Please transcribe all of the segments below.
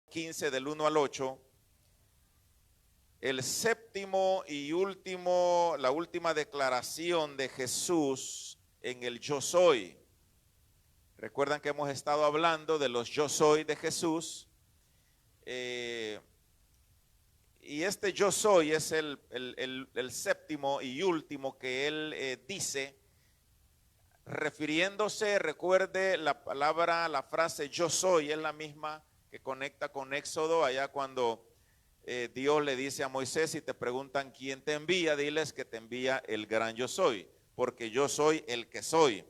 15 del 1 al 8, el séptimo y último, la última declaración de Jesús en el yo soy. Recuerdan que hemos estado hablando de los yo soy de Jesús. Y este yo soy es el séptimo y último que él dice, refiriéndose, recuerde la palabra, la frase yo soy, es la misma que conecta con Éxodo, allá cuando Dios le dice a Moisés, si te preguntan quién te envía, diles que te envía el gran yo soy, porque yo soy el que soy.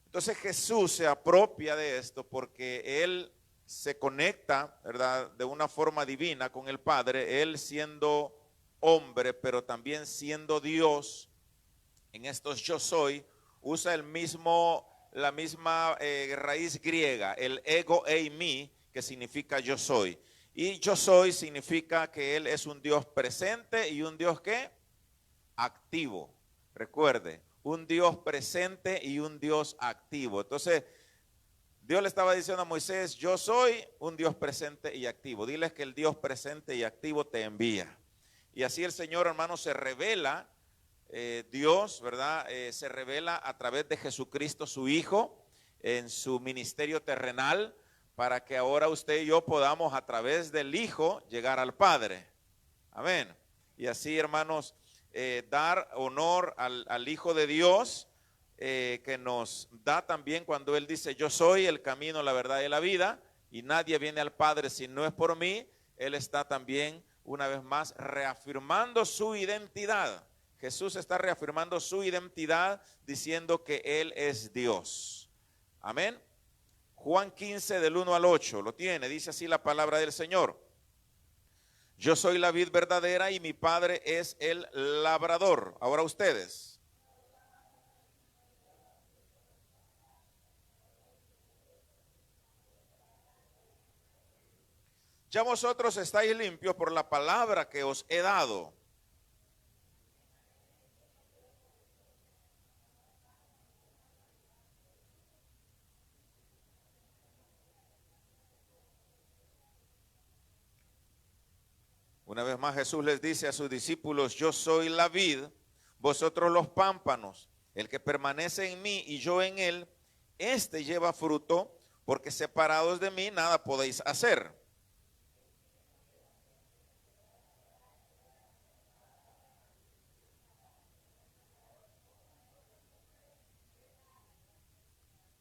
Entonces Jesús se apropia de esto porque él se conecta, ¿verdad?, de una forma divina con el Padre, él siendo hombre, pero también siendo Dios. En estos yo soy, usa la misma raíz griega, el ego eimi, que significa yo soy. Y yo soy significa que él es un Dios presente y un Dios ¿qué? Activo. Recuerde, un Dios presente y un Dios activo. Entonces, Dios le estaba diciendo a Moisés, yo soy un Dios presente y activo. Diles que el Dios presente y activo te envía. Y así el Señor, hermano, se revela, Dios, ¿verdad? Se revela a través de Jesucristo, su Hijo, en su ministerio terrenal, para que ahora usted y yo podamos a través del Hijo llegar al Padre. Amén. Y así, hermanos, dar honor al Hijo de Dios, que nos da también cuando Él dice, yo soy el camino, la verdad y la vida, y nadie viene al Padre si no es por mí. Él está también, una vez más, reafirmando su identidad. Jesús está reafirmando su identidad diciendo que Él es Dios. Amén. Juan 15 del 1 al 8, lo tiene, dice así la palabra del Señor. Yo soy la vid verdadera y mi Padre es el labrador. Ahora ustedes. Ya vosotros estáis limpios por la palabra que os he dado. Una vez más Jesús les dice a sus discípulos, yo soy la vid, vosotros los pámpanos. El que permanece en mí y yo en él, este lleva fruto, porque separados de mí nada podéis hacer.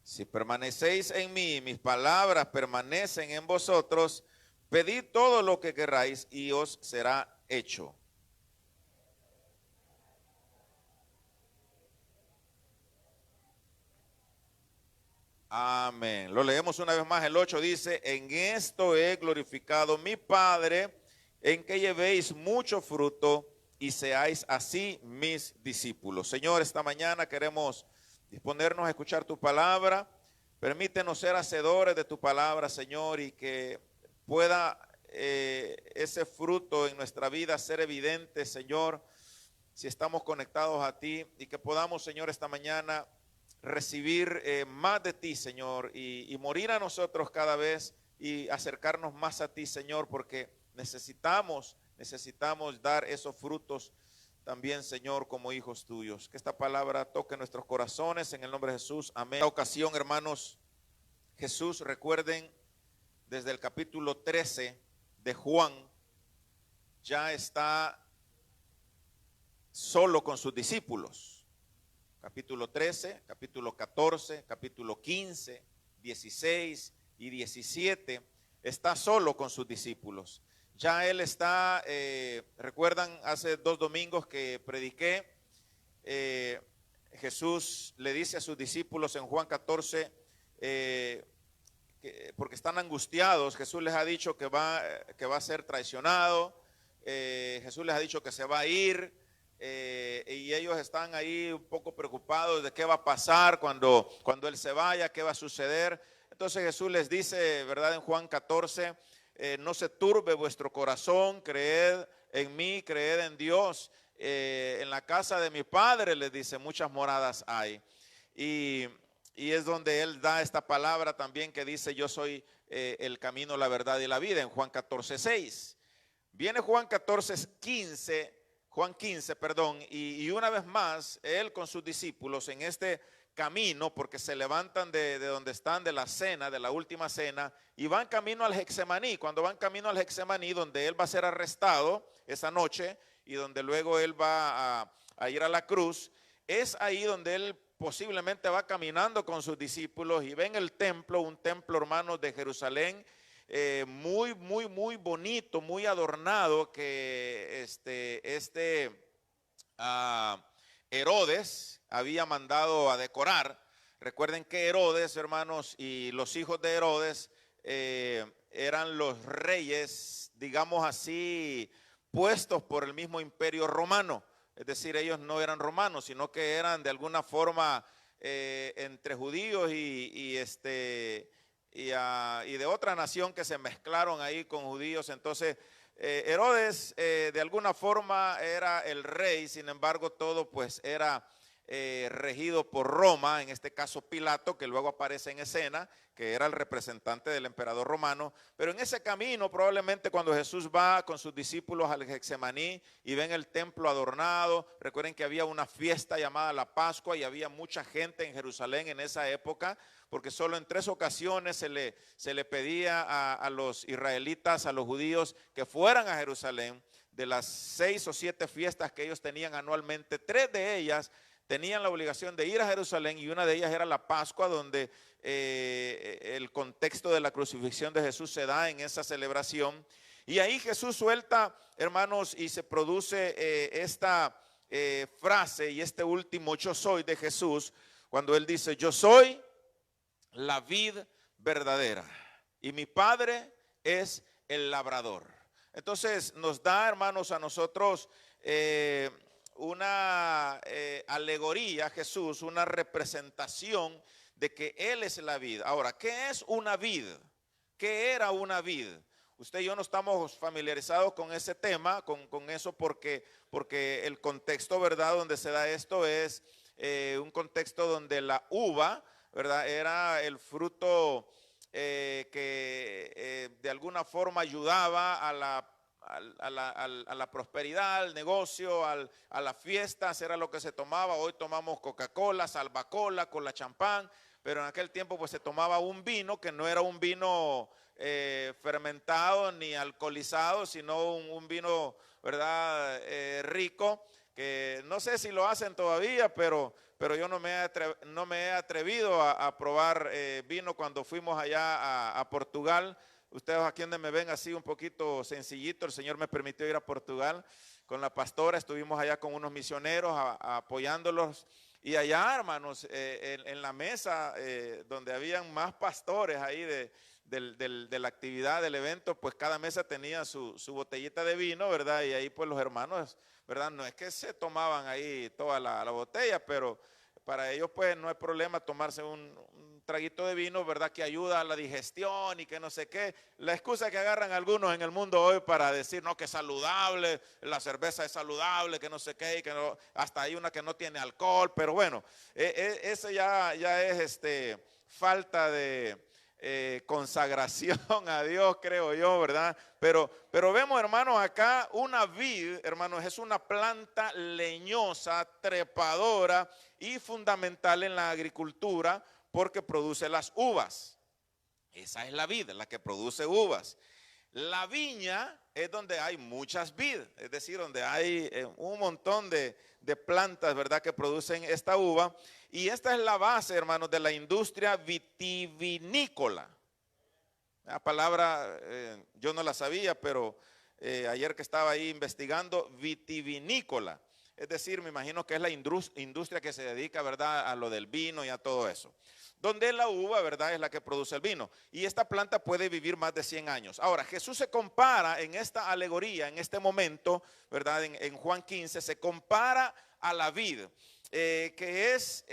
Si permanecéis en mí, mis palabras permanecen en vosotros, pedid todo lo que queráis y os será hecho. Amén. Lo leemos una vez más. El 8 dice, en esto he glorificado mi Padre, en que llevéis mucho fruto y seáis así mis discípulos. Señor, esta mañana queremos disponernos a escuchar tu palabra. Permítenos ser hacedores de tu palabra, Señor, y que pueda ese fruto en nuestra vida ser evidente, Señor, si estamos conectados a ti, y que podamos, Señor, esta mañana recibir más de ti, Señor, y morir a nosotros cada vez y acercarnos más a ti, Señor, porque necesitamos dar esos frutos también, Señor, como hijos tuyos. Que esta palabra toque nuestros corazones en el nombre de Jesús. Amén. En esta ocasión, hermanos, Jesús, recuerden, desde el capítulo 13 de Juan, ya está solo con sus discípulos. Capítulo 13, capítulo 14, capítulo 15, 16 y 17, está solo con sus discípulos. Ya él está, recuerdan hace 2 domingos que prediqué, Jesús le dice a sus discípulos en Juan 14, porque están angustiados, Jesús les ha dicho que va a ser traicionado, Jesús les ha dicho que se va a ir, y ellos están ahí un poco preocupados de qué va a pasar cuando Él se vaya, qué va a suceder. Entonces Jesús les dice, ¿verdad? En Juan 14, no se turbe vuestro corazón, creed en mí, creed en Dios. En la casa de mi Padre, les dice, muchas moradas hay. Y Y es donde él da esta palabra también que dice: yo soy el camino, la verdad y la vida, en Juan 14:6. Viene Juan 15, perdón, y una vez más, él con sus discípulos en este camino, porque se levantan de donde están, de la cena, de la última cena, y van camino al Getsemaní. Cuando van camino al Getsemaní, donde él va a ser arrestado esa noche, y donde luego él va a ir a la cruz, es ahí donde él posiblemente va caminando con sus discípulos y ven el templo, un templo, hermanos, de Jerusalén, muy, muy, muy bonito, muy adornado, que Herodes había mandado a decorar. Recuerden que Herodes, hermanos, y los hijos de Herodes eran los reyes, digamos así, puestos por el mismo imperio romano. Es decir, ellos no eran romanos, sino que eran de alguna forma entre judíos y de otra nación que se mezclaron ahí con judíos. Entonces Herodes de alguna forma era el rey, sin embargo todo pues era regido por Roma, en este caso Pilato, que luego aparece en escena, que era el representante del emperador romano. Pero en ese camino, probablemente cuando Jesús va con sus discípulos al Getsemaní y ven el templo adornado, recuerden que había una fiesta llamada la Pascua y había mucha gente en Jerusalén en esa época, porque solo en 3 ocasiones se le pedía a los israelitas, a los judíos, que fueran a Jerusalén. De las 6 o 7 fiestas que ellos tenían anualmente, 3 de ellas tenían la obligación de ir a Jerusalén, y una de ellas era la Pascua, donde el contexto de la crucifixión de Jesús se da en esa celebración. Y ahí Jesús suelta, hermanos, y se produce esta frase y este último yo soy de Jesús, cuando él dice: yo soy la vid verdadera y mi Padre es el labrador. Entonces nos da, hermanos, a nosotros una alegoría, Jesús, una representación de que Él es la vid. Ahora, ¿qué es una vid? ¿Qué era una vid? Usted y yo no estamos familiarizados con ese tema, con eso, porque el contexto, ¿verdad?, donde se da esto es un contexto donde la uva, ¿verdad?, era el fruto que de alguna forma ayudaba a la prosperidad, al negocio, a las fiestas. Era lo que se tomaba. Hoy tomamos Coca-Cola, Salvacola, Cola Champán, pero en aquel tiempo pues se tomaba un vino que no era un vino fermentado ni alcoholizado, sino un vino, ¿verdad?, rico, que no sé si lo hacen todavía, pero yo no me he atrevido a probar vino cuando fuimos allá a Portugal. Ustedes aquí donde me ven así un poquito sencillito, el Señor me permitió ir a Portugal con la pastora, estuvimos allá con unos misioneros apoyándolos, y allá, hermanos, en la mesa donde habían más pastores ahí de la actividad del evento, pues cada mesa tenía su botellita de vino, ¿verdad? Y ahí pues los hermanos, ¿verdad?, no es que se tomaban ahí toda la botella, pero para ellos pues no hay problema tomarse un traguito de vino, ¿verdad?, que ayuda a la digestión y que no sé qué. La excusa que agarran algunos en el mundo hoy para decir, no, que es saludable, la cerveza es saludable, que no sé qué, y que no, hasta hay una que no tiene alcohol, pero bueno, eso ya es falta de consagración a Dios, creo yo, ¿verdad? Pero vemos, hermanos, acá una vid, hermanos, es una planta leñosa, trepadora y fundamental en la agricultura porque produce las uvas. Esa es la vid, la que produce uvas. La viña es donde hay muchas vid, es decir, donde hay un montón de plantas, ¿verdad?, que producen esta uva. Y esta es la base, hermanos, de la industria vitivinícola. La palabra yo no la sabía, pero ayer que estaba ahí investigando, vitivinícola. Es decir, me imagino que es la industria que se dedica, ¿verdad?, a lo del vino y a todo eso. Donde la uva, ¿verdad?, es la que produce el vino. Y esta planta puede vivir más de 100 años. Ahora, Jesús se compara en esta alegoría, en este momento, ¿verdad?, en Juan 15, se compara a la vid, que es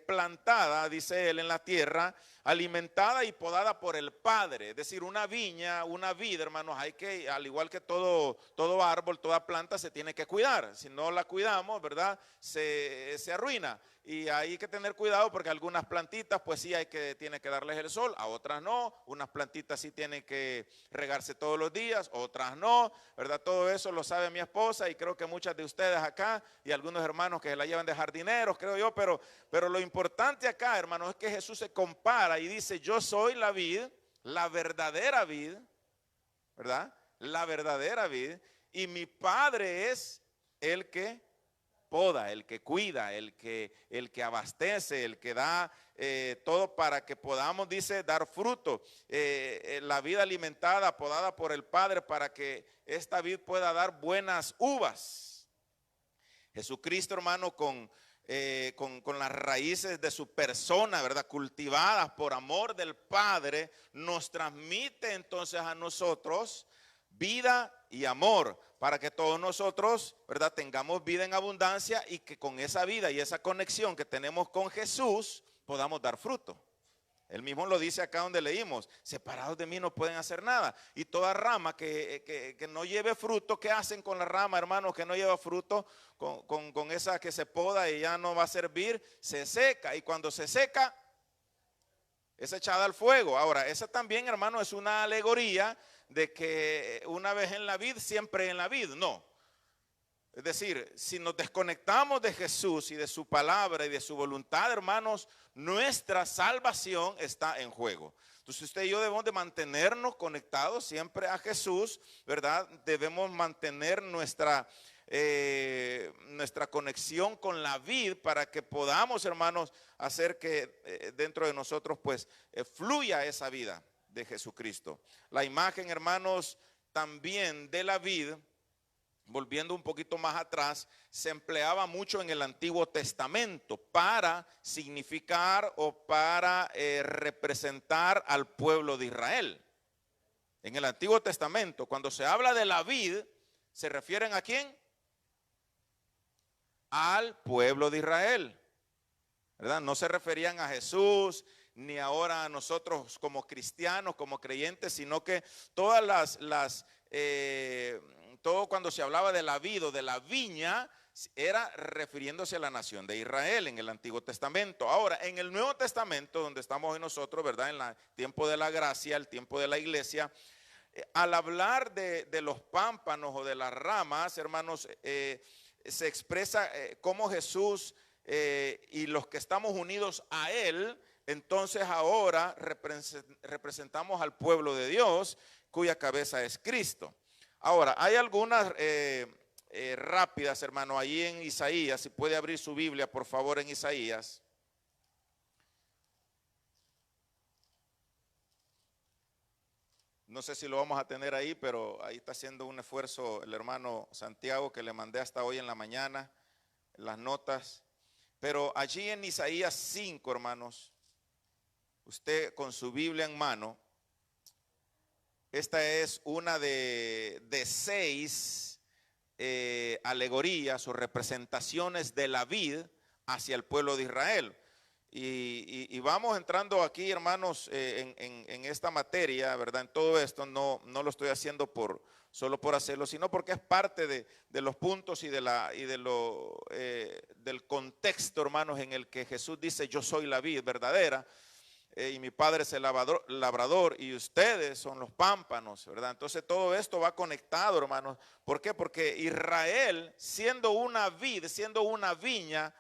plantada, dice él, en la tierra, alimentada y podada por el Padre. Es decir, una viña, una vid, hermanos, hay que, al igual que todo árbol, toda planta se tiene que cuidar. Si no la cuidamos, ¿verdad? Se arruina. Y hay que tener cuidado porque algunas plantitas, pues sí, tiene que darles el sol, a otras no. Unas plantitas sí tienen que regarse todos los días, otras no, ¿verdad? Todo eso lo sabe mi esposa y creo que muchas de ustedes acá y algunos hermanos que se la llevan de jardineros, creo yo, pero lo importante acá, hermanos, es que Jesús se compara y dice, yo soy la vid, la verdadera vid, ¿verdad? La verdadera vid, y mi Padre es el que poda, el que cuida, el que abastece, el que da todo para que podamos, dice, dar fruto. La vida alimentada, podada por el Padre para que esta vid pueda dar buenas uvas. Jesucristo, hermano, con las raíces de su persona, ¿verdad? Cultivadas por amor del Padre, nos transmite entonces a nosotros vida y amor, para que todos nosotros, ¿verdad?, tengamos vida en abundancia y que con esa vida y esa conexión que tenemos con Jesús podamos dar fruto. Él mismo lo dice acá donde leímos, separados de mí no pueden hacer nada. Y toda rama que no lleve fruto, ¿qué hacen con la rama, hermanos? Que no lleva fruto, con esa que se poda y ya no va a servir, se seca. Y cuando se seca, es echada al fuego. Ahora, esa también, hermano, es una alegoría de que una vez en la vid, siempre en la vid. No. Es decir, si nos desconectamos de Jesús y de su palabra y de su voluntad, hermanos, nuestra salvación está en juego. Entonces usted y yo debemos de mantenernos conectados siempre a Jesús, ¿verdad? Debemos mantener nuestra conexión con la vid para que podamos, hermanos, hacer que dentro de nosotros pues fluya esa vida de Jesucristo. La imagen, hermanos, también de la vid, volviendo un poquito más atrás, se empleaba mucho en el Antiguo Testamento para significar o para representar al pueblo de Israel. En el Antiguo Testamento, cuando se habla de la vid, ¿se refieren a quién? Al pueblo de Israel, ¿verdad? No se referían a Jesús, ni ahora a nosotros como cristianos, como creyentes, sino que todas todo cuando se hablaba de la vid o de la viña, era refiriéndose a la nación de Israel en el Antiguo Testamento. Ahora, en el Nuevo Testamento, donde estamos hoy nosotros, ¿verdad? En el tiempo de la gracia, el tiempo de la iglesia, al hablar de los pámpanos o de las ramas, hermanos, se expresa cómo Jesús y los que estamos unidos a Él, entonces ahora representamos al pueblo de Dios, cuya cabeza es Cristo. Ahora, hay algunas rápidas, hermano, ahí en Isaías, si puede abrir su Biblia, por favor, en Isaías. No sé si lo vamos a tener ahí, pero ahí está haciendo un esfuerzo el hermano Santiago, que le mandé hasta hoy en la mañana las notas. Pero allí en Isaías 5, hermanos, usted con su Biblia en mano, esta es una de 6 alegorías o representaciones de la vid hacia el pueblo de Israel. Y vamos entrando aquí, hermanos, en esta materia, ¿verdad? En todo esto no lo estoy haciendo solo por hacerlo, sino porque es parte de los puntos y del contexto, hermanos, en el que Jesús dice, yo soy la vid verdadera. Y mi Padre es el labrador y ustedes son los pámpanos, ¿verdad? Entonces todo esto va conectado, hermanos. ¿Por qué? Porque Israel, siendo una vid, siendo una viña,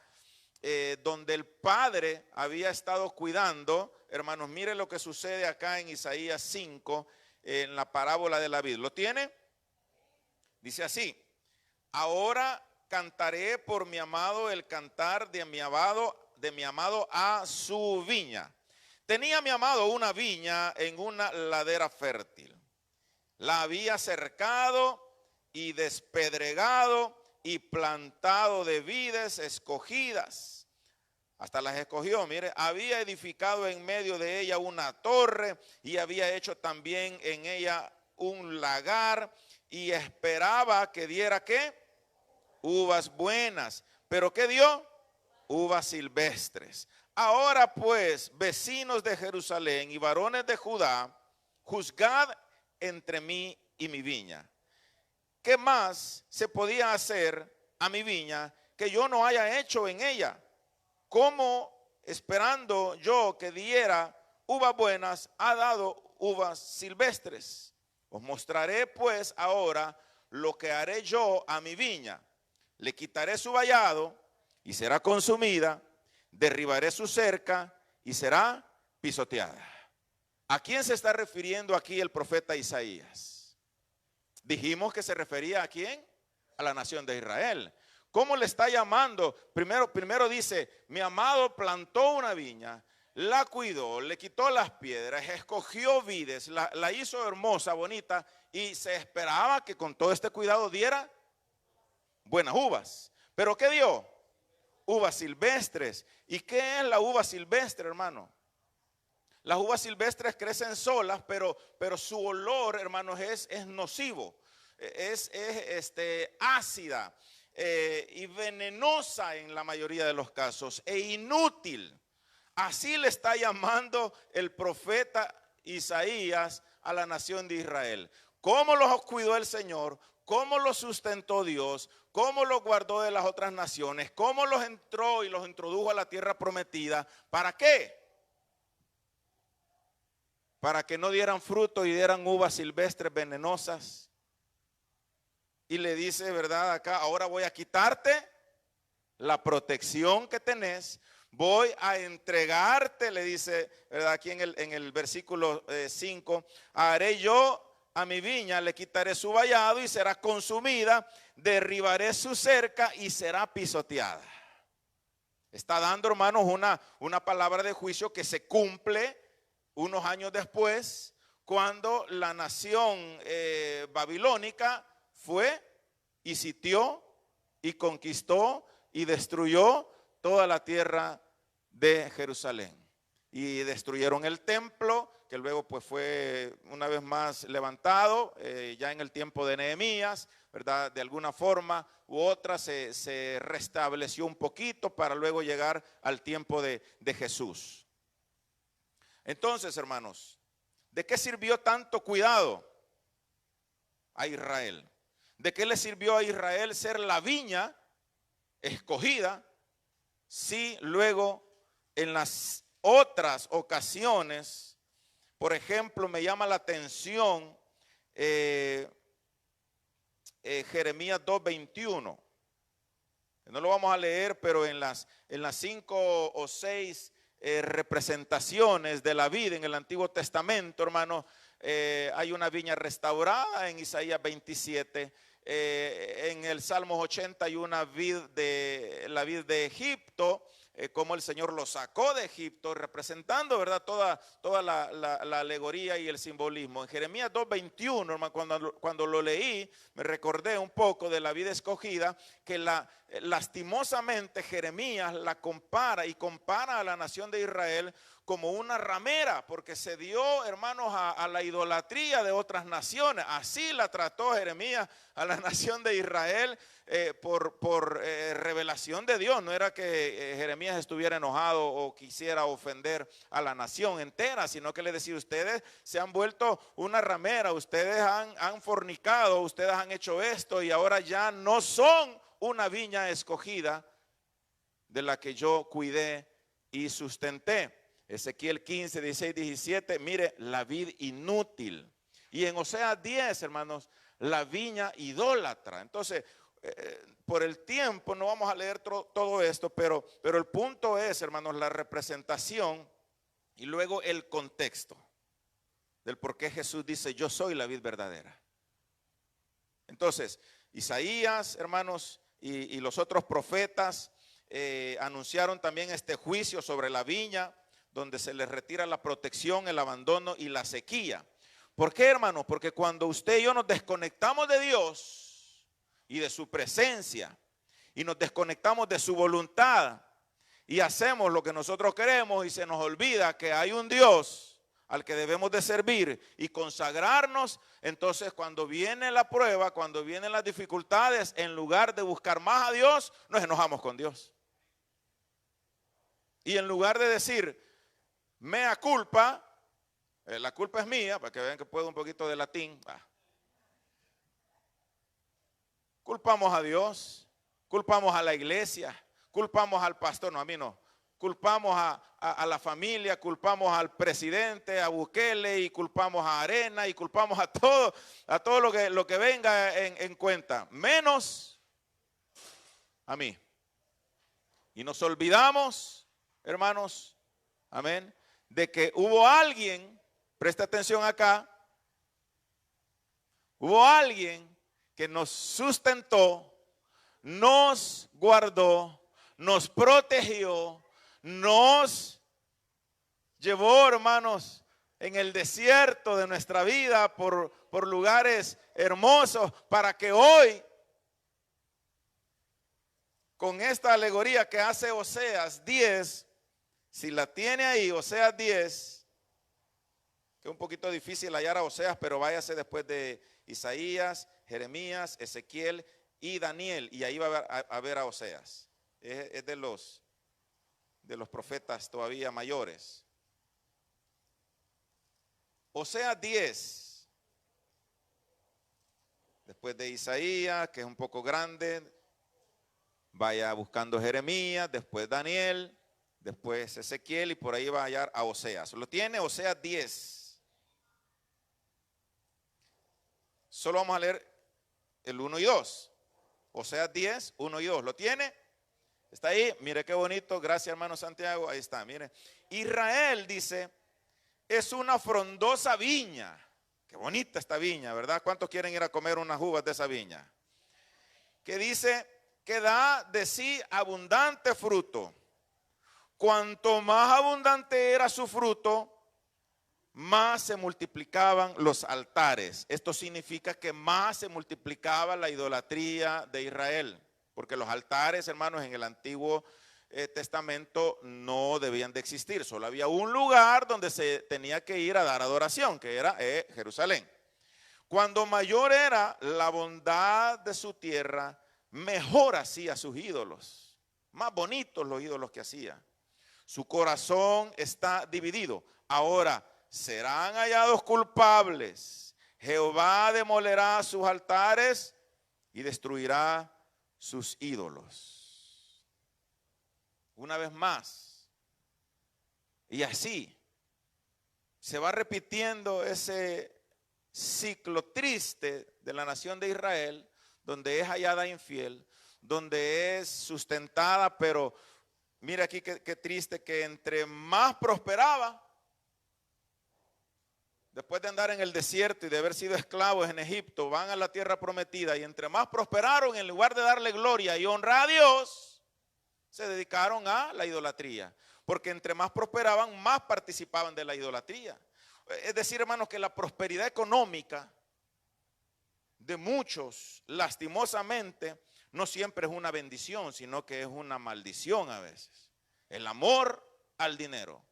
donde el Padre había estado cuidando, hermanos, mire lo que sucede acá en Isaías 5, en la parábola de la vid. ¿Lo tiene? Dice así: ahora cantaré por mi amado el cantar de mi amado a su viña. Tenía mi amado una viña en una ladera fértil. La había cercado y despedregado y plantado de vides escogidas. Hasta las escogió, mire, había edificado en medio de ella una torre y había hecho también en ella un lagar y esperaba que diera ¿qué? Uvas buenas. ¿Pero qué dio? Uvas silvestres. Ahora pues, vecinos de Jerusalén y varones de Judá, juzgad entre mí y mi viña. ¿Qué más se podía hacer a mi viña que yo no haya hecho en ella? ¿Cómo esperando yo que diera uvas buenas, ha dado uvas silvestres? Os mostraré pues ahora lo que haré yo a mi viña. Le quitaré su vallado y será consumida, derribaré su cerca y será pisoteada. ¿A quién se está refiriendo aquí el profeta Isaías? Dijimos que se refería ¿a quién? A la nación de Israel. ¿Cómo le está llamando? Primero dice, mi amado plantó una viña, la cuidó, le quitó las piedras, escogió vides, la hizo hermosa, bonita, y se esperaba que con todo este cuidado diera buenas uvas. ¿Pero qué dio? Uvas silvestres. ¿Y qué es la uva silvestre, hermano? Las uvas silvestres crecen solas, pero su olor, hermanos, es nocivo, es ácida y venenosa en la mayoría de los casos, e inútil. Así le está llamando el profeta Isaías a la nación de Israel. ¿Cómo los cuidó el Señor? ¿Cómo los sustentó Dios? ¿Cómo los guardó de las otras naciones? ¿Cómo los entró y los introdujo a la tierra prometida? ¿Para qué? Para que no dieran fruto y dieran uvas silvestres venenosas. Y le dice, ¿verdad? Acá, ahora voy a quitarte la protección que tenés. Voy a entregarte, le dice, ¿verdad? Aquí en el versículo 5, haré yo a mi viña, le quitaré su vallado y será consumida, derribaré su cerca y será pisoteada. Está dando, hermanos, una palabra de juicio que se cumple unos años después, cuando la nación babilónica fue y sitió y conquistó y destruyó toda la tierra de Jerusalén. Y destruyeron el templo, que luego pues fue una vez más levantado, ya en el tiempo de Nehemías, ¿verdad? De alguna forma u otra se restableció un poquito para luego llegar al tiempo de Jesús. Entonces, hermanos, ¿de qué sirvió tanto cuidado a Israel? ¿De qué le sirvió a Israel ser la viña escogida si luego en las otras ocasiones, por ejemplo, me llama la atención Jeremías 2:21? No lo vamos a leer, pero en las 5 o 6 representaciones de la vid en el Antiguo Testamento, hermano, hay una viña restaurada en Isaías 27, en el Salmos 80 hay una vid la vid de Egipto, como el Señor lo sacó de Egipto, representando, ¿verdad? Toda la alegoría y el simbolismo. En Jeremías 2:21, hermano, cuando lo leí, me recordé un poco de la vid escogida, que lastimosamente Jeremías la compara a la nación de Israel como una ramera, porque se dio, hermanos, a la idolatría de otras naciones. Así la trató Jeremías a la nación de Israel por revelación de Dios. No era que Jeremías estuviera enojado o quisiera ofender a la nación entera, sino que le decía, ustedes se han vuelto una ramera, ustedes han fornicado, ustedes han hecho esto y ahora ya no son una viña escogida de la que yo cuidé y sustenté. Ezequiel 15, 16, 17, mire, la vid inútil. Y en Oseas 10, hermanos, la viña idólatra. Entonces, por el tiempo no vamos a leer todo esto, pero el punto es, hermanos, la representación y luego el contexto del por qué Jesús dice, yo soy la vid verdadera. Entonces, Isaías, hermanos, y los otros profetas anunciaron también este juicio sobre la viña, donde se les retira la protección, el abandono y la sequía. ¿Por qué, hermanos? Porque cuando usted y yo nos desconectamos de Dios y de su presencia, y nos desconectamos de su voluntad, y hacemos lo que nosotros queremos, y se nos olvida que hay un Dios al que debemos de servir y consagrarnos, entonces cuando viene la prueba, cuando vienen las dificultades, en lugar de buscar más a Dios, nos enojamos con Dios. Y en lugar de decir, mea culpa, la culpa es mía, para que vean que puedo un poquito de latín. Culpamos a Dios, culpamos a la iglesia, culpamos al pastor, no, a mí no. Culpamos a la familia, culpamos al presidente, a Bukele, y culpamos a Arena, y culpamos a todo lo que venga en cuenta, menos a mí. Y nos olvidamos, hermanos, amén, de que hubo alguien, presta atención acá, hubo alguien que nos sustentó, nos guardó, nos protegió, nos llevó, hermanos, en el desierto de nuestra vida por lugares hermosos, para que hoy, con esta alegoría que hace Oseas 10, si la tiene ahí, Oseas 10, que es un poquito difícil hallar a Oseas, pero váyase después de Isaías, Jeremías, Ezequiel y Daniel, y ahí va a ver a Oseas. Es de los profetas todavía mayores. Oseas 10, después de Isaías, que es un poco grande, vaya buscando Jeremías, después Daniel, después Ezequiel, y por ahí va a hallar a Oseas. ¿Lo tiene? Oseas 10. Solo vamos a leer el 1 y 2. Oseas 10, 1 y 2. ¿Lo tiene? ¿Está ahí? Mire qué bonito. Gracias, hermano Santiago. Ahí está, mire. Israel, dice, es una frondosa viña. Qué bonita esta viña, ¿verdad? ¿Cuántos quieren ir a comer unas uvas de esa viña? Que dice que da de sí abundante fruto. Cuanto más abundante era su fruto, más se multiplicaban los altares. Esto significa que más se multiplicaba la idolatría de Israel. Porque los altares, hermanos, en el Antiguo Testamento no debían de existir. Solo había un lugar donde se tenía que ir a dar adoración, que era Jerusalén. Cuando mayor era la bondad de su tierra, mejor hacía sus ídolos. Más bonitos los ídolos que hacía. Su corazón está dividido. Ahora, serán hallados culpables. Jehová demolerá sus altares y destruirá sus ídolos. Una vez más. Y así se va repitiendo ese ciclo triste de la nación de Israel, donde es hallada infiel, donde es sustentada, pero mira aquí qué triste, que entre más prosperaba, después de andar en el desierto y de haber sido esclavos en Egipto, van a la tierra prometida, y entre más prosperaron, en lugar de darle gloria y honra a Dios, se dedicaron a la idolatría. Porque entre más prosperaban, más participaban de la idolatría. Es decir, hermanos, que la prosperidad económica de muchos, lastimosamente, no siempre es una bendición, sino que es una maldición a veces. El amor al dinero,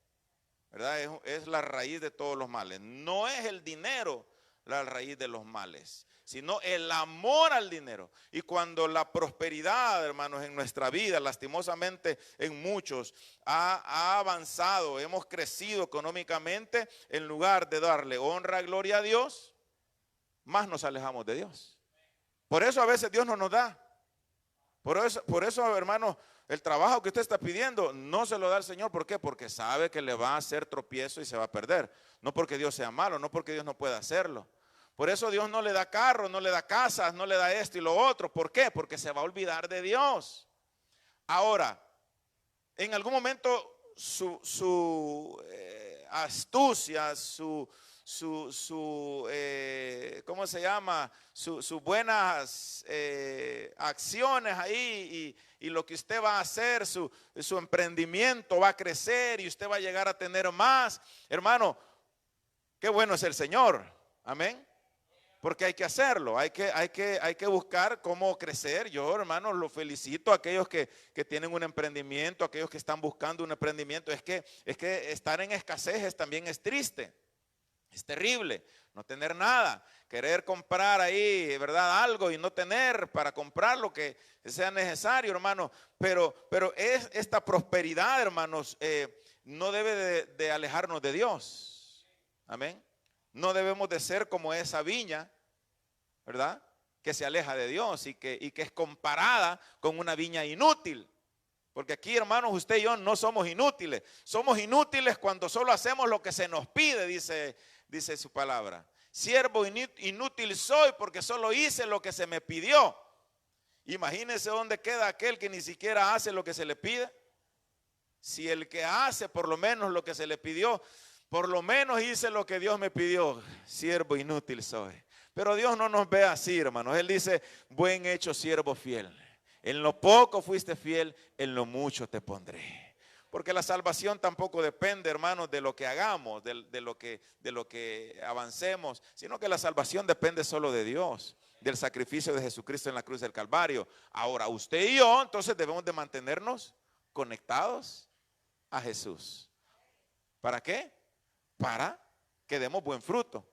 ¿verdad? Es la raíz de todos los males. No es el dinero la raíz de los males, sino el amor al dinero. Y cuando la prosperidad, hermanos, en nuestra vida, lastimosamente en muchos, ha avanzado, hemos crecido económicamente, en lugar de darle honra y gloria a Dios, más nos alejamos de Dios. Por eso a veces Dios no nos da. Por eso, hermanos, el trabajo que usted está pidiendo no se lo da el Señor. ¿Por qué? Porque sabe que le va a hacer tropiezo y se va a perder. No porque Dios sea malo, no porque Dios no pueda hacerlo. Por eso Dios no le da carros, no le da casas, no le da esto y lo otro. ¿Por qué? Porque se va a olvidar de Dios. Ahora, en algún momento su astucia, ¿cómo se llama? Sus buenas acciones ahí y lo que usted va a hacer, su emprendimiento va a crecer y usted va a llegar a tener más. Hermano, qué bueno es el Señor. Amén. Porque hay que hacerlo, hay que buscar cómo crecer. Yo, hermano, lo felicito a aquellos que tienen un emprendimiento, a aquellos que están buscando un emprendimiento. Es que estar en escasez también es triste. Es terrible no tener nada, querer comprar ahí, ¿verdad? Algo y no tener para comprar lo que sea necesario, hermano. Pero es esta prosperidad, hermanos, no debe de alejarnos de Dios. Amén. No debemos de ser como esa viña, ¿verdad? Que se aleja de Dios y que es comparada con una viña inútil. Porque aquí, hermanos, usted y yo no somos inútiles. Somos inútiles cuando solo hacemos lo que se nos pide, dice su palabra. Siervo inútil soy porque solo hice lo que se me pidió. Imagínese dónde queda aquel que ni siquiera hace lo que se le pide. Si el que hace por lo menos lo que se le pidió, por lo menos hice lo que Dios me pidió, siervo inútil soy. Pero Dios no nos ve así, hermanos. Él dice, buen hecho, siervo fiel. En lo poco fuiste fiel, en lo mucho te pondré. Porque la salvación tampoco depende, hermanos, de lo que hagamos, de lo que avancemos, sino que la salvación depende solo de Dios, del sacrificio de Jesucristo en la cruz del Calvario. Ahora, usted y yo, entonces debemos de mantenernos conectados a Jesús. ¿Para qué? Para que demos buen fruto,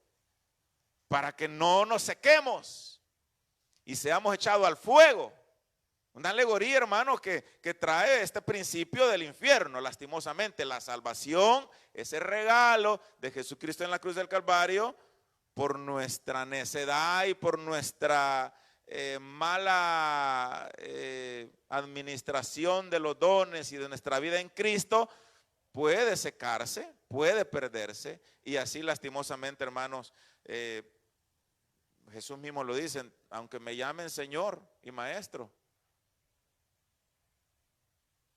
para que no nos sequemos y seamos echados al fuego. Una alegoría, hermano, que trae este principio del infierno. Lastimosamente, la salvación, ese regalo de Jesucristo en la cruz del Calvario, por nuestra necedad y por nuestra mala administración de los dones y de nuestra vida en Cristo, puede secarse, puede perderse. Y así, lastimosamente, hermanos, Jesús mismo lo dice, aunque me llamen Señor y Maestro,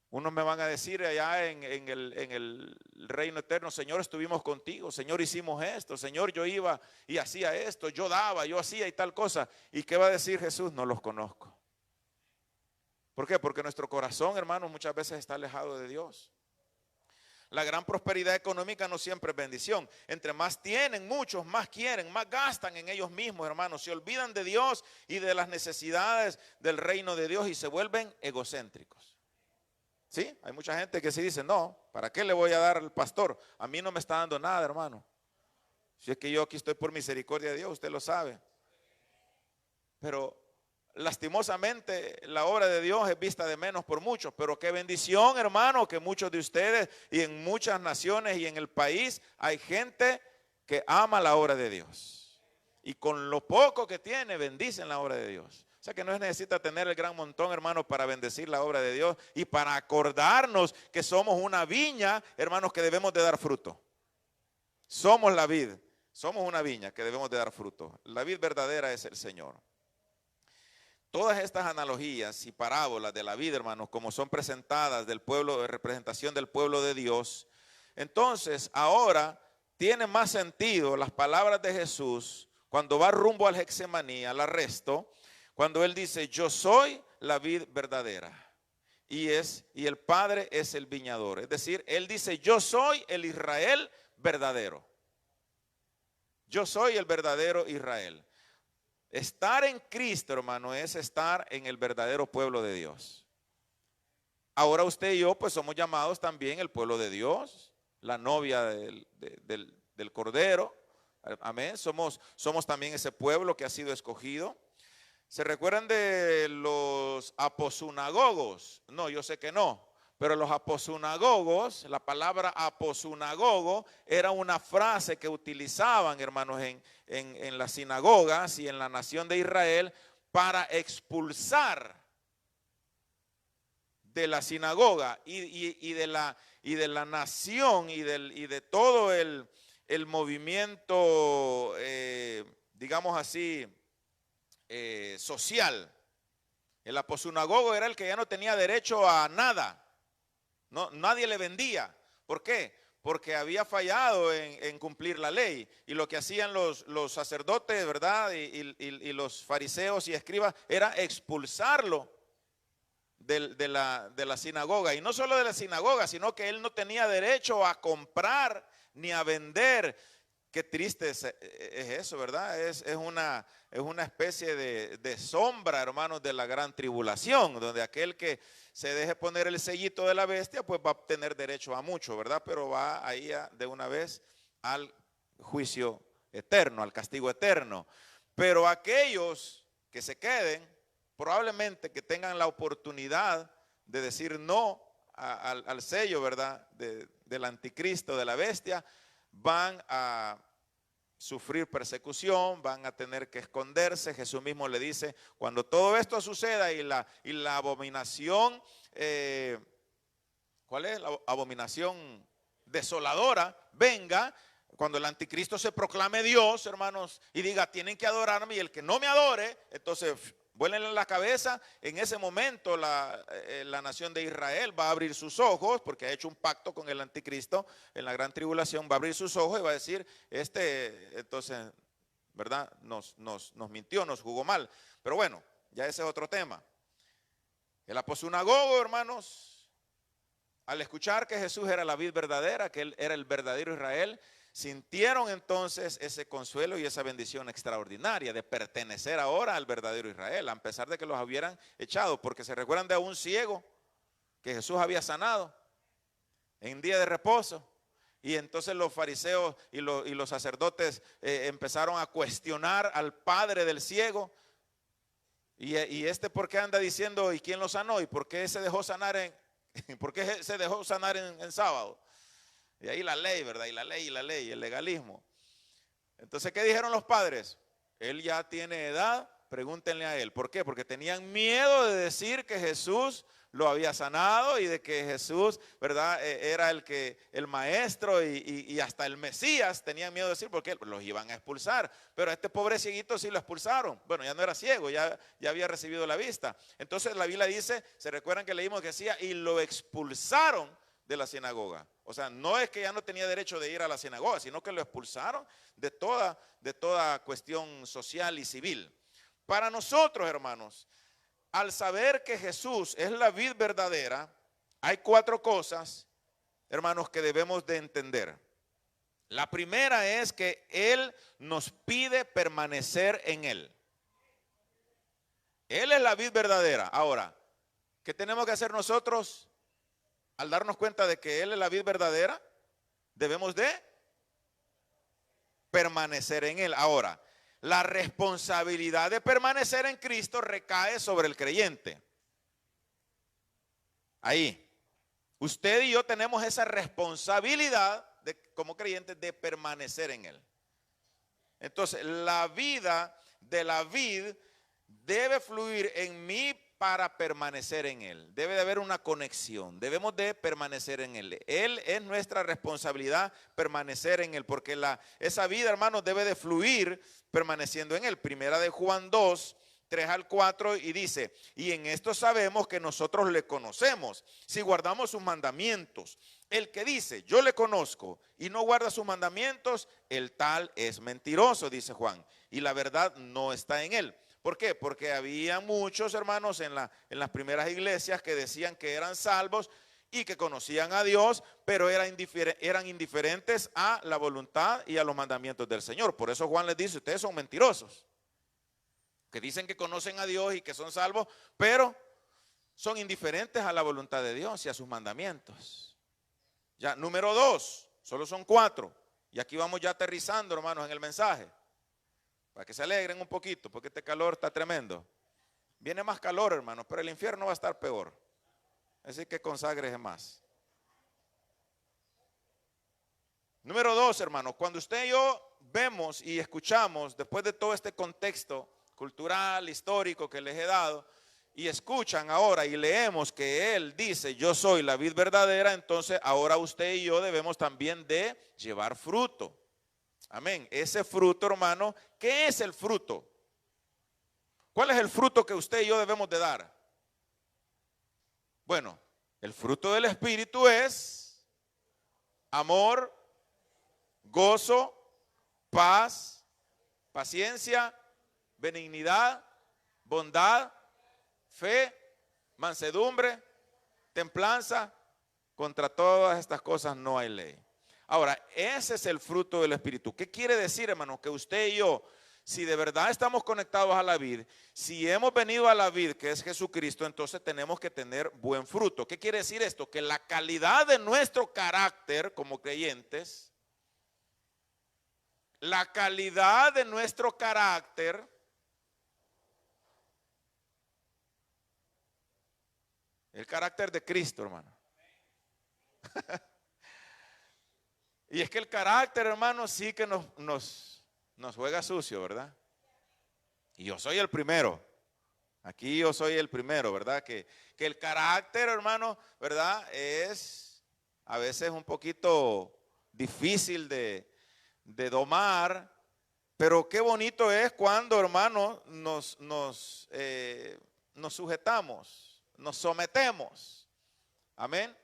unos me van a decir allá en el reino eterno, Señor, estuvimos contigo, Señor, hicimos esto, Señor, yo iba y hacía esto, yo daba, yo hacía y tal cosa. ¿Y qué va a decir Jesús? No los conozco. ¿Por qué? Porque nuestro corazón, hermano, muchas veces está alejado de Dios. La gran prosperidad económica no siempre es bendición. Entre más tienen, muchos más quieren, más gastan en ellos mismos, hermanos. Se olvidan de Dios y de las necesidades del reino de Dios y se vuelven egocéntricos. Sí, hay mucha gente que sí dice, no, ¿para qué le voy a dar al pastor? A mí no me está dando nada, hermano. Si es que yo aquí estoy por misericordia de Dios, usted lo sabe. Pero lastimosamente la obra de Dios es vista de menos por muchos. Pero qué bendición, hermano, que muchos de ustedes y en muchas naciones y en el país hay gente que ama la obra de Dios. Y con lo poco que tiene, bendicen la obra de Dios. O sea que no necesita tener el gran montón, hermanos, para bendecir la obra de Dios y para acordarnos que somos una viña, hermanos, que debemos de dar fruto. Somos la vid, somos una viña que debemos de dar fruto. La vid verdadera es el Señor. Todas estas analogías y parábolas de la vida, hermanos, como son presentadas del pueblo, de representación del pueblo de Dios, entonces ahora tiene más sentido las palabras de Jesús cuando va rumbo al Getsemaní, al arresto, cuando él dice, yo soy la vid verdadera y el Padre es el viñador. Es decir, él dice, yo soy el Israel verdadero. Yo soy el verdadero Israel. Estar en Cristo, hermano, es estar en el verdadero pueblo de Dios. Ahora usted y yo, pues somos llamados también el pueblo de Dios, la novia del Cordero. Amén. Somos también ese pueblo que ha sido escogido. ¿Se recuerdan de los aposunagogos? No, yo sé que no. Pero los aposunagogos, la palabra aposunagogo era una frase que utilizaban, hermanos, en las sinagogas y en la nación de Israel para expulsar de la sinagoga y de la nación y de todo el movimiento, digamos así, social. El aposunagogo era el que ya no tenía derecho a nada. No, nadie le vendía. ¿Por qué? Porque había fallado en cumplir la ley. Y lo que hacían los sacerdotes, ¿verdad? Y los fariseos y escribas era expulsarlo de la sinagoga. Y no solo de la sinagoga, sino que él no tenía derecho a comprar ni a vender. Qué triste es eso, ¿verdad? Es una especie de sombra, hermanos, de la gran tribulación, donde aquel que se deje poner el sellito de la bestia, pues va a tener derecho a mucho, ¿verdad? Pero va ahí de una vez al juicio eterno, al castigo eterno. Pero aquellos que se queden, probablemente que tengan la oportunidad de decir no al sello, ¿verdad?, del anticristo, de la bestia, van a sufrir persecución, van a tener que esconderse. Jesús mismo le dice, cuando todo esto suceda y la abominación, ¿cuál es? La abominación desoladora venga, cuando el anticristo se proclame Dios, hermanos, y diga, tienen que adorarme, y el que no me adore, entonces vuélenle la cabeza. En ese momento la nación de Israel va a abrir sus ojos, porque ha hecho un pacto con el anticristo en la gran tribulación. Va a abrir sus ojos y va a decir, entonces, ¿verdad?, nos mintió, nos jugó mal. Pero bueno, ya ese es otro tema. El aposunagogo, hermanos, al escuchar que Jesús era la vid verdadera, que él era el verdadero Israel, sintieron entonces ese consuelo y esa bendición extraordinaria de pertenecer ahora al verdadero Israel, a pesar de que los hubieran echado, porque se recuerdan de un ciego que Jesús había sanado en día de reposo. Y entonces los fariseos y los sacerdotes empezaron a cuestionar al padre del ciego. Y ¿por qué anda diciendo, y quién lo sanó? ¿Y por qué se dejó sanar en sábado? Y ahí la ley, ¿verdad? Y la ley, el legalismo. Entonces, ¿qué dijeron los padres? Él ya tiene edad, pregúntenle a él. ¿Por qué? Porque tenían miedo de decir que Jesús lo había sanado y de que Jesús, ¿verdad?, era el maestro y hasta el Mesías. Tenían miedo de decir porque los iban a expulsar. Pero a este pobre cieguito sí lo expulsaron. Bueno, ya no era ciego, ya había recibido la vista. Entonces la Biblia dice, ¿se recuerdan que leímos que decía? Y lo expulsaron de la sinagoga. O sea, no es que ya no tenía derecho de ir a la sinagoga, sino que lo expulsaron de toda cuestión social y civil. Para nosotros, hermanos, al saber que Jesús es la vid verdadera, hay 4 cosas, hermanos, que debemos de entender. La primera es que Él nos pide permanecer en Él. Él es la vid verdadera. Ahora, ¿qué tenemos que hacer nosotros? Al darnos cuenta de que Él es la vid verdadera, debemos de permanecer en Él. Ahora, la responsabilidad de permanecer en Cristo recae sobre el creyente. Ahí, usted y yo tenemos esa responsabilidad como creyentes de permanecer en Él. Entonces, la vida de la vid debe fluir en mí para permanecer en Él. Debe de haber una conexión. Debemos de permanecer en Él. Él es nuestra responsabilidad permanecer en Él, porque esa vida, hermanos, debe de fluir permaneciendo en Él. Primera de Juan 2, 3 al 4, y dice, y en esto sabemos que nosotros le conocemos, si guardamos sus mandamientos. El que dice, yo le conozco, y no guarda sus mandamientos, el tal es mentiroso, dice Juan, y la verdad no está en él. ¿Por qué? Porque había muchos hermanos en las primeras iglesias que decían que eran salvos y que conocían a Dios, pero eran indiferentes a la voluntad y a los mandamientos del Señor. Por eso Juan les dice, ustedes son mentirosos, que dicen que conocen a Dios y que son salvos, pero son indiferentes a la voluntad de Dios y a sus mandamientos. Ya, número 2, solo son 4. Y aquí vamos ya aterrizando, hermanos, en el mensaje. Para que se alegren un poquito, porque este calor está tremendo. Viene más calor, hermanos, pero el infierno va a estar peor. Así que conságrese más. Número 2, hermanos, cuando usted y yo vemos y escuchamos, después de todo este contexto cultural, histórico que les he dado, y escuchan ahora y leemos que Él dice, yo soy la vid verdadera, entonces ahora usted y yo debemos también de llevar fruto. Amén. Ese fruto, hermano, ¿qué es el fruto? ¿Cuál es el fruto que usted y yo debemos de dar? Bueno, el fruto del Espíritu es amor, gozo, paz, paciencia, benignidad, bondad, fe, mansedumbre, templanza. Contra todas estas cosas no hay ley. Ahora, ese es el fruto del Espíritu. ¿Qué quiere decir, hermano? Que usted y yo, si de verdad estamos conectados a la vid, si hemos venido a la vid, que es Jesucristo, entonces tenemos que tener buen fruto. ¿Qué quiere decir esto? Que la calidad de nuestro carácter como creyentes La calidad de nuestro carácter el carácter de Cristo, hermano. Y es que el carácter, hermano, sí que nos juega sucio, ¿verdad? Y yo soy el primero. Aquí yo soy el primero, ¿verdad? Que el carácter, hermano, ¿verdad? Es a veces un poquito difícil de domar, pero qué bonito es cuando, hermano, nos sujetamos, nos sometemos. Amén.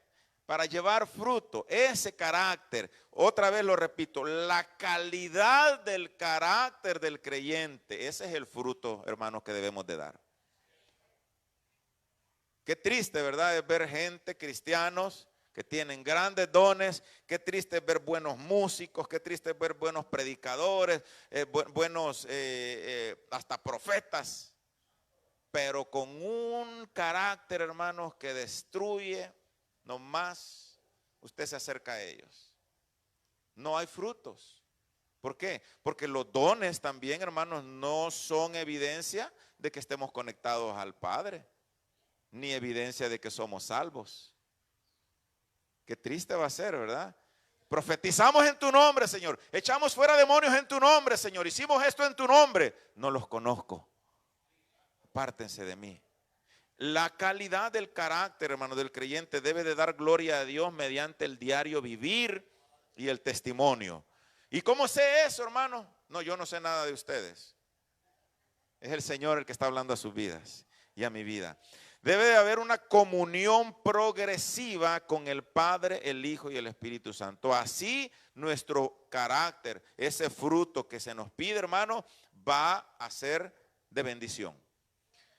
Para llevar fruto, ese carácter, otra vez lo repito, la calidad del carácter del creyente, ese es el fruto, hermanos, que debemos de dar. Qué triste, ¿verdad? Es ver gente, cristianos, que tienen grandes dones. Qué triste es ver buenos músicos, qué triste es ver buenos predicadores, buenos hasta profetas, pero con un carácter, hermanos, que destruye. Nomás usted se acerca a ellos. No hay frutos. ¿Por qué? Porque los dones también, hermanos, no son evidencia de que estemos conectados al Padre, ni evidencia de que somos salvos. Qué triste va a ser, ¿verdad? Profetizamos en tu nombre, Señor. Echamos fuera demonios en tu nombre, Señor. Hicimos esto en tu nombre. No los conozco. Apártense de mí. La calidad del carácter, hermano, del creyente debe de dar gloria a Dios mediante el diario vivir y el testimonio. ¿Y cómo sé eso, hermano? No, yo no sé nada de ustedes. Es el Señor el que está hablando a sus vidas y a mi vida. Debe de haber una comunión progresiva con el Padre, el Hijo y el Espíritu Santo. Así nuestro carácter, ese fruto que se nos pide, hermano, va a ser de bendición.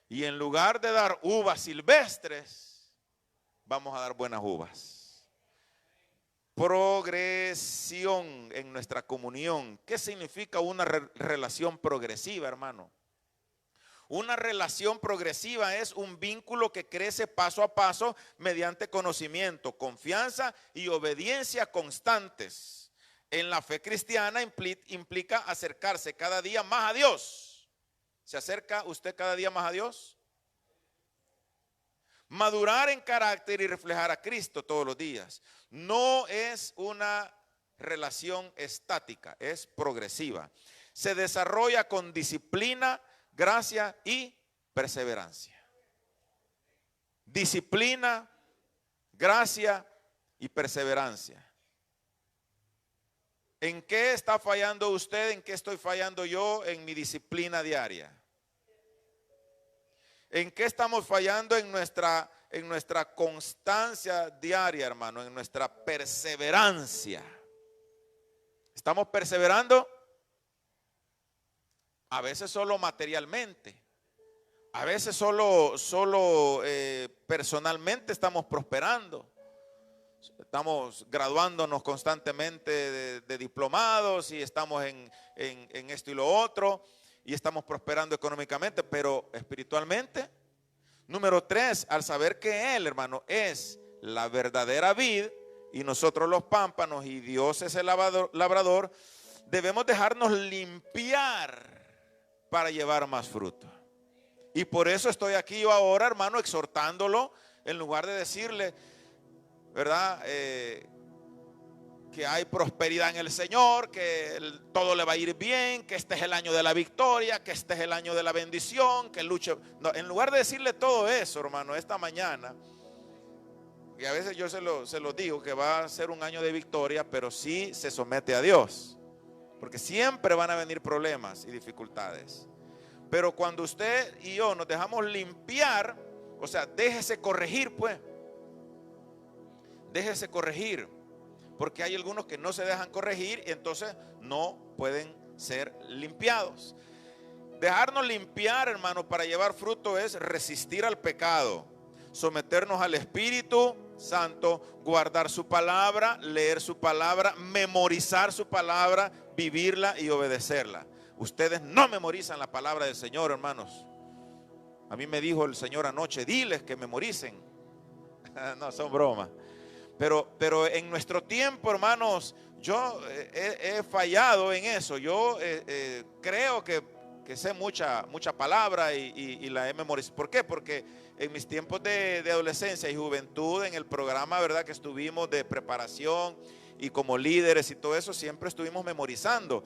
Y en lugar de dar uvas silvestres, vamos a dar buenas uvas. Progresión en nuestra comunión. ¿Qué significa una relación progresiva, hermano? Una relación progresiva es un vínculo que crece paso a paso mediante conocimiento, confianza y obediencia constantes. En la fe cristiana implica acercarse cada día más a Dios. ¿Se acerca usted cada día más a Dios? Madurar en carácter y reflejar a Cristo todos los días. No es una relación estática, es progresiva. Se desarrolla con disciplina, gracia y perseverancia. Disciplina, gracia y perseverancia. ¿En qué está fallando usted? ¿En qué estoy fallando yo en mi disciplina diaria? ¿En qué estamos fallando en nuestra constancia diaria, hermano? En nuestra perseverancia. ¿Estamos perseverando? A veces solo materialmente. A veces solo personalmente estamos prosperando. Estamos graduándonos constantemente de diplomados y estamos en esto y lo otro y estamos prosperando económicamente, pero espiritualmente. Número 3, al saber que Él, hermano, es la verdadera vid y nosotros los pámpanos y Dios es el labrador, debemos dejarnos limpiar para llevar más fruto. Y por eso estoy aquí yo ahora, hermano, exhortándolo en lugar de decirle, ¿verdad? Que hay prosperidad en el Señor, que todo le va a ir bien, que este es el año de la victoria, que este es el año de la bendición, que luche. No, en lugar de decirle todo eso, hermano, esta mañana, y a veces yo se lo digo, que va a ser un año de victoria, pero sí se somete a Dios, porque siempre van a venir problemas y dificultades. Pero cuando usted y yo nos dejamos limpiar, o sea, déjese corregir, pues. Déjese corregir, porque hay algunos que no se dejan corregir y entonces no pueden ser limpiados. Dejarnos limpiar, hermano, para llevar fruto es resistir al pecado, someternos al Espíritu Santo, guardar su palabra, leer su palabra, memorizar su palabra, vivirla y obedecerla. Ustedes no memorizan la palabra del Señor, hermanos. A mí me dijo el Señor anoche, diles que memoricen. No, son bromas. Pero en nuestro tiempo, hermanos, yo he fallado en eso. Yo creo que sé mucha palabra y la he memorizado. ¿Por qué? Porque en mis tiempos de adolescencia y juventud, en el programa, ¿verdad?, que estuvimos de preparación y como líderes y todo eso, siempre estuvimos memorizando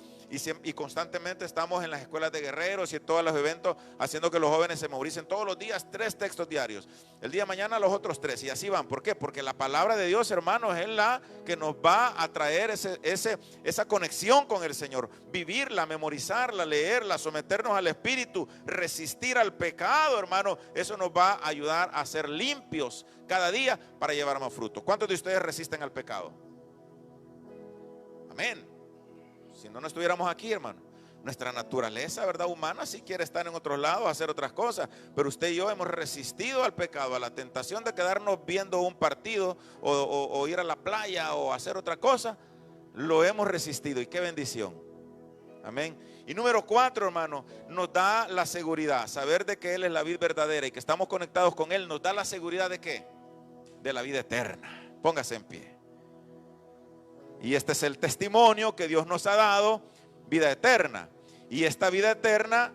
y constantemente estamos en las escuelas de guerreros y en todos los eventos haciendo que los jóvenes se memoricen todos los días 3 textos diarios, el día de mañana los otros 3 y así van. ¿Por qué? Porque la palabra de Dios, hermanos, es la que nos va a traer esa conexión con el Señor, vivirla, memorizarla, leerla, someternos al Espíritu, resistir al pecado, hermano. Eso nos va a ayudar a ser limpios cada día para llevar más fruto. ¿Cuántos de ustedes resisten al pecado? Amén. Si no, no estuviéramos aquí, hermano. Nuestra naturaleza, ¿verdad?, humana sí quiere estar en otros lados, hacer otras cosas. Pero usted y yo hemos resistido al pecado, a la tentación de quedarnos viendo un partido o ir a la playa o hacer otra cosa. Lo hemos resistido y qué bendición. Amén. Y número 4, hermano, nos da la seguridad. Saber de que Él es la vid verdadera y que estamos conectados con Él nos da la seguridad de ¿qué? De la vida eterna. Póngase en pie. Y este es el testimonio que Dios nos ha dado, vida eterna. Y esta vida eterna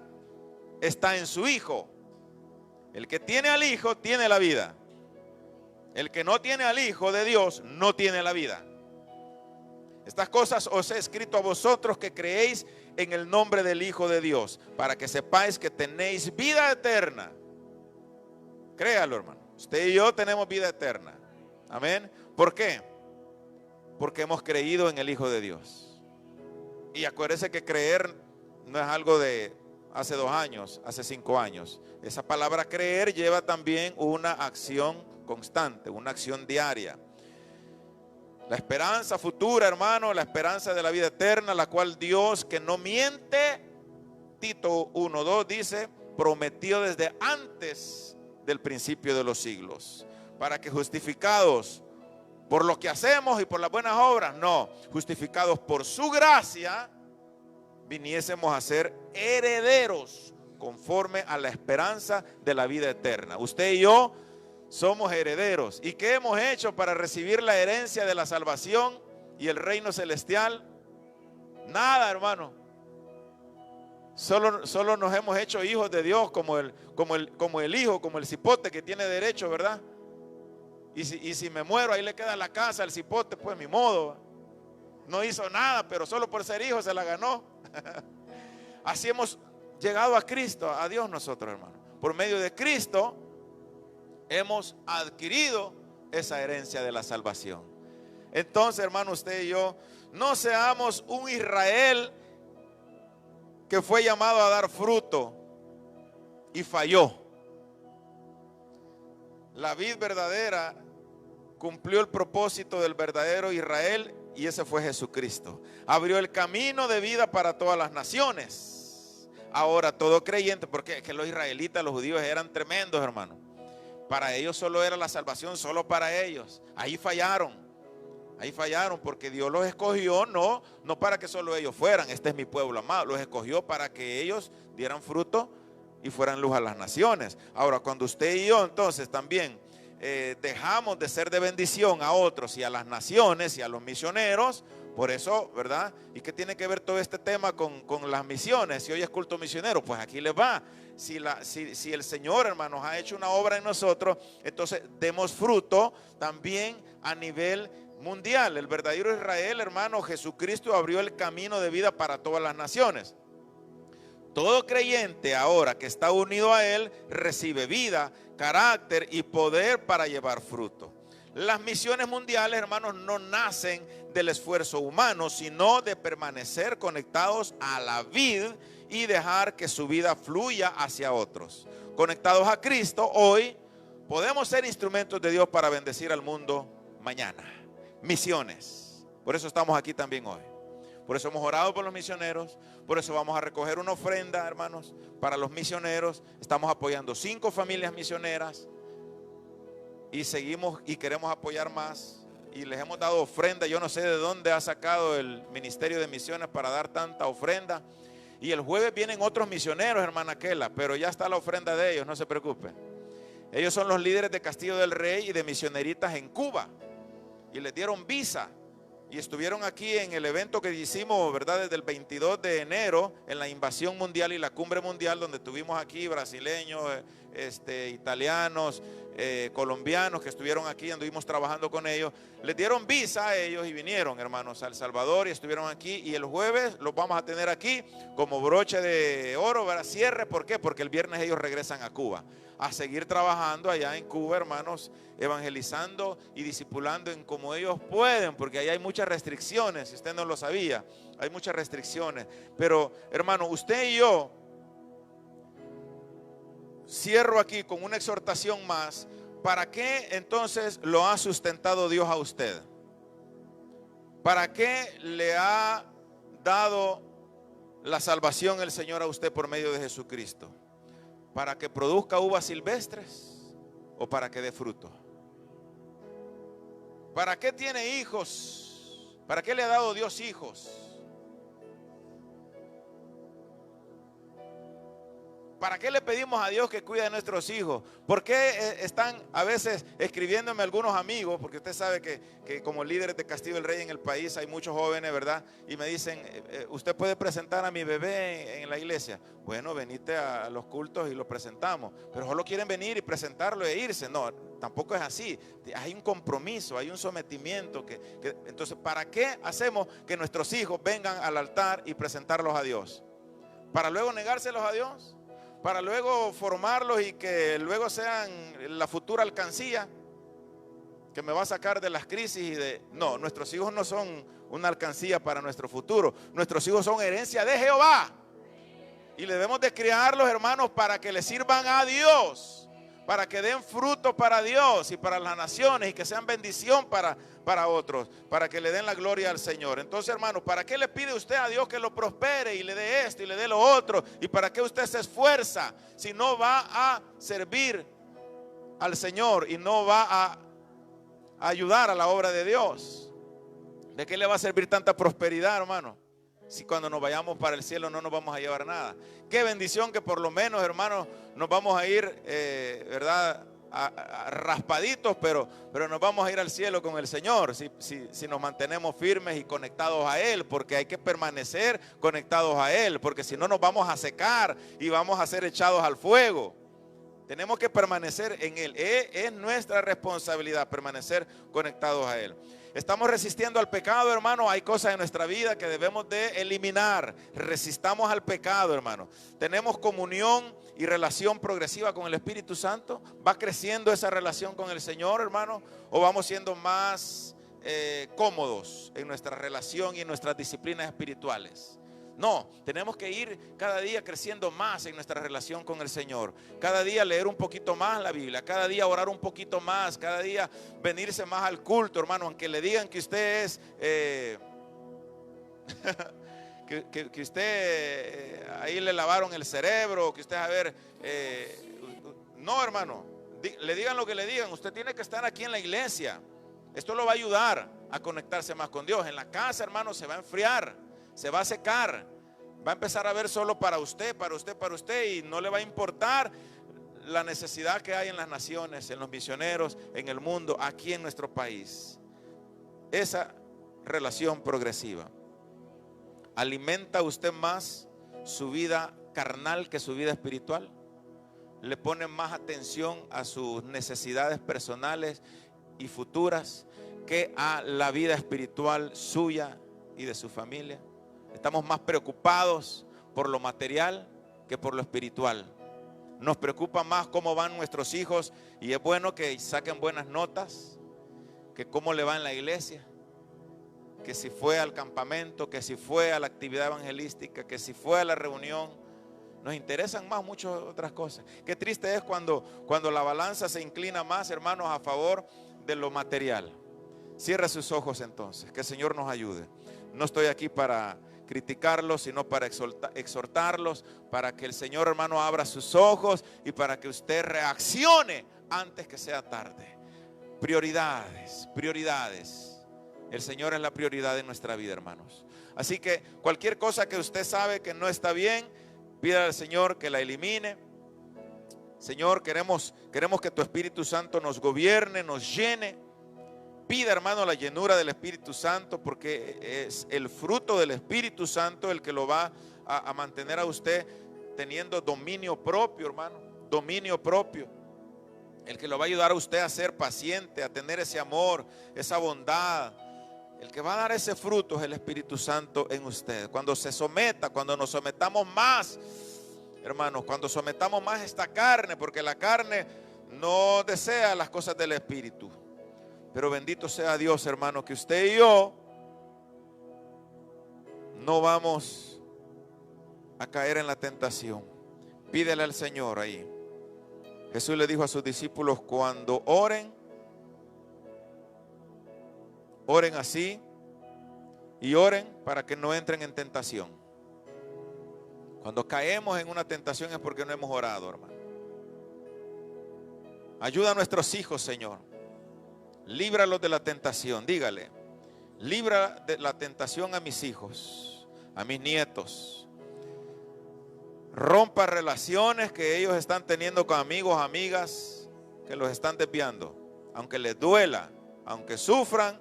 está en su Hijo. El que tiene al Hijo tiene la vida. El que no tiene al Hijo de Dios no tiene la vida. Estas cosas os he escrito a vosotros que creéis en el nombre del Hijo de Dios, para que sepáis que tenéis vida eterna. Créalo, hermano. Usted y yo tenemos vida eterna. Amén. ¿Por qué? Porque hemos creído en el Hijo de Dios. Y acuérdese que creer no es algo de hace 2 años, hace 5 años. Esa palabra creer lleva también una acción constante, una acción diaria. La esperanza futura, hermano, la esperanza de la vida eterna, la cual Dios, que no miente, Tito 1:2 dice, prometió desde antes del principio de los siglos, para que justificados por lo que hacemos y por las buenas obras, no, justificados por su gracia, viniésemos a ser herederos conforme a la esperanza de la vida eterna. Usted y yo somos herederos. ¿Y qué hemos hecho para recibir la herencia de la salvación y el reino celestial? Nada, hermano. Solo nos hemos hecho hijos de Dios como el hijo, como el cipote que tiene derecho, ¿verdad? Y si me muero, ahí le queda la casa, el cipote, pues mi modo. No hizo nada, pero solo por ser hijo se la ganó. Así hemos llegado a Cristo, a Dios nosotros, hermano. Por medio de Cristo hemos adquirido esa herencia de la salvación. Entonces, hermano, usted y yo, no seamos un Israel que fue llamado a dar fruto y falló. La vid verdadera cumplió el propósito del verdadero Israel y ese fue Jesucristo. Abrió el camino de vida para todas las naciones. Ahora todo creyente, porque es que los israelitas, los judíos eran tremendos, hermano. Para ellos solo era la salvación, solo para ellos. Ahí fallaron porque Dios los escogió, no para que solo ellos fueran. Este es mi pueblo amado. Los escogió para que ellos dieran fruto y fueran luz a las naciones. Ahora, cuando usted y yo entonces también dejamos de ser de bendición a otros y a las naciones y a los misioneros, por eso, ¿verdad? ¿Y qué tiene que ver todo este tema con las misiones? Si hoy es culto misionero, pues aquí les va. Si el Señor, hermanos, ha hecho una obra en nosotros, entonces demos fruto también a nivel mundial. El verdadero Israel, hermano, Jesucristo abrió el camino de vida para todas las naciones. Todo creyente ahora que está unido a Él recibe vida, carácter y poder para llevar fruto. Las misiones mundiales, hermanos, no nacen del esfuerzo humano, sino de permanecer conectados a la vid y dejar que su vida fluya hacia otros. Conectados a Cristo, hoy podemos ser instrumentos de Dios para bendecir al mundo mañana. Misiones. Por eso estamos aquí también hoy. Por eso hemos orado por los misioneros. Por eso vamos a recoger una ofrenda, hermanos, para los misioneros. Estamos apoyando 5 familias misioneras. Y seguimos y queremos apoyar más. Y les hemos dado ofrenda. Yo no sé de dónde ha sacado el Ministerio de Misiones para dar tanta ofrenda. Y el jueves vienen otros misioneros, hermana Kela. Pero ya está la ofrenda de ellos, no se preocupen. Ellos son los líderes de Castillo del Rey y de misioneritas en Cuba. y les dieron visa. Y estuvieron aquí en el evento que hicimos, ¿verdad? Desde el 22 de enero, en la invasión mundial y la cumbre mundial, donde tuvimos aquí brasileños, italianos, colombianos que estuvieron aquí, anduvimos trabajando con ellos. Les dieron visa a ellos y vinieron, hermanos, a El Salvador y estuvieron aquí. Y el jueves los vamos a tener aquí como broche de oro, ¿verdad? Cierre, ¿por qué? Porque el viernes ellos regresan a Cuba a seguir trabajando allá en Cuba, hermanos, evangelizando y discipulando en como ellos pueden, porque ahí hay muchas restricciones. Si usted no lo sabía, hay muchas restricciones. Pero, hermano, usted y yo, cierro aquí con una exhortación más. ¿Para qué entonces lo ha sustentado Dios a usted? ¿Para qué le ha dado la salvación el Señor a usted por medio de Jesucristo? ¿Para que produzca uvas silvestres o para que dé fruto? ¿Para qué tiene hijos? ¿Para qué le ha dado Dios hijos? ¿Para qué le pedimos a Dios que cuide de nuestros hijos? ¿Por qué están a veces escribiéndome algunos amigos? Porque usted sabe que como líderes de Castillo del Rey en el país hay muchos jóvenes, ¿verdad? Y me dicen, ¿usted puede presentar a mi bebé en la iglesia? Bueno, venite a los cultos y lo presentamos. Pero solo quieren venir y presentarlo e irse. No, tampoco es así. Hay un compromiso, hay un sometimiento. Entonces, ¿para qué hacemos que nuestros hijos vengan al altar y presentarlos a Dios? ¿Para luego negárselos a Dios? ¿Para luego formarlos y que luego sean la futura alcancía que me va a sacar de las crisis? No, nuestros hijos no son una alcancía para nuestro futuro. Nuestros hijos son herencia de Jehová. Y debemos de criarlos, hermanos, para que le sirvan a Dios, para que den fruto para Dios y para las naciones y que sean bendición para otros, para que le den la gloria al Señor. Entonces, hermanos, ¿para qué le pide usted a Dios que lo prospere y le dé esto y le dé lo otro? ¿Y para qué usted se esfuerza si no va a servir al Señor y no va a ayudar a la obra de Dios? ¿De qué le va a servir tanta prosperidad, hermano? Si cuando nos vayamos para el cielo no nos vamos a llevar nada. Qué bendición que por lo menos, hermanos, nos vamos a ir, ¿verdad? Raspaditos, pero nos vamos a ir al cielo con el Señor si nos mantenemos firmes y conectados a Él, porque hay que permanecer conectados a Él, porque si no nos vamos a secar y vamos a ser echados al fuego. Tenemos que permanecer en Él. Es nuestra responsabilidad permanecer conectados a Él. Estamos resistiendo al pecado, hermano. Hay cosas en nuestra vida que debemos de eliminar. Resistamos al pecado, hermano. Tenemos comunión y relación progresiva con el Espíritu Santo. ¿Va creciendo esa relación con el Señor, hermano? ¿O vamos siendo más cómodos en nuestra relación y en nuestras disciplinas espirituales? No, tenemos que ir cada día creciendo más en nuestra relación con el Señor. Cada día leer un poquito más la Biblia, cada día orar un poquito más, cada día venirse más al culto, hermano. Aunque le digan que usted es que usted ahí le lavaron el cerebro, que usted a ver, no, hermano, le digan lo que le digan, usted tiene que estar aquí en la iglesia. Esto lo va a ayudar a conectarse más con Dios. En la casa, hermano, se va a enfriar, se va a secar, va a empezar a ver solo para usted, y no le va a importar la necesidad que hay en las naciones, en los misioneros, en el mundo, aquí en nuestro país. Esa relación progresiva. ¿Alimenta usted más su vida carnal que su vida espiritual? ¿Le pone más atención a sus necesidades personales y futuras que a la vida espiritual suya y de su familia? Estamos más preocupados por lo material que por lo espiritual. Nos preocupa más cómo van nuestros hijos, y es bueno que saquen buenas notas, que cómo le va en la iglesia, que si fue al campamento, que si fue a la actividad evangelística, que si fue a la reunión. Nos interesan más muchas otras cosas. Qué triste es cuando la balanza se inclina más, hermanos, a favor de lo material. Cierra sus ojos entonces, que el Señor nos ayude. No estoy aquí para criticarlos, sino para exhortarlos, para que el Señor, hermano, abra sus ojos y para que usted reaccione antes que sea tarde. Prioridades. El Señor es la prioridad de nuestra vida, hermanos. Así que cualquier cosa que usted sabe que no está bien, pídale al Señor que la elimine. Señor, queremos que tu Espíritu Santo nos gobierne, nos llene. pida, hermano, la llenura del Espíritu Santo, porque es el fruto del Espíritu Santo el que lo va a mantener a usted teniendo dominio propio, hermano, dominio propio. El que lo va a ayudar a usted a ser paciente, a tener ese amor, esa bondad. El que va a dar ese fruto es el Espíritu Santo en usted. Cuando se someta, cuando nos sometamos más, hermanos, cuando sometamos más esta carne, porque la carne no desea las cosas del Espíritu. Pero bendito sea Dios, hermano, que usted y yo no vamos a caer en la tentación. Pídele al Señor ahí. Jesús le dijo a sus discípulos: cuando oren, oren así y oren para que no entren en tentación. Cuando caemos en una tentación es porque no hemos orado, hermano. Ayuda a nuestros hijos, Señor. Líbralos de la tentación. Dígale: libra de la tentación a mis hijos, a mis nietos. Rompa relaciones que ellos están teniendo con amigos, amigas que los están desviando. Aunque les duela, aunque sufran,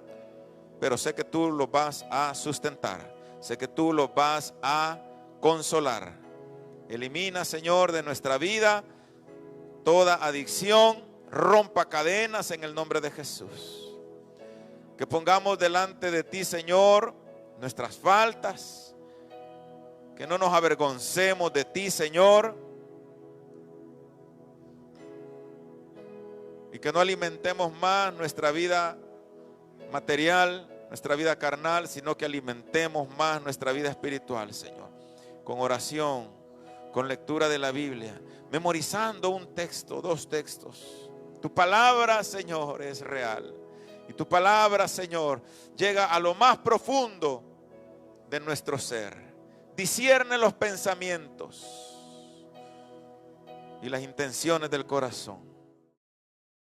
pero sé que tú los vas a sustentar. Sé que tú los vas a consolar. Elimina, Señor, de nuestra vida toda adicción. Rompa cadenas en el nombre de Jesús. Que pongamos delante de ti, Señor, nuestras faltas. Que no nos avergoncemos de ti, Señor. Y que no alimentemos más nuestra vida material, nuestra vida carnal, sino que alimentemos más nuestra vida espiritual, Señor. Con oración, con lectura de la Biblia, memorizando un texto, 2 textos. Tu palabra, Señor, es real. Y tu palabra, Señor, llega a lo más profundo de nuestro ser. Discierne los pensamientos y las intenciones del corazón.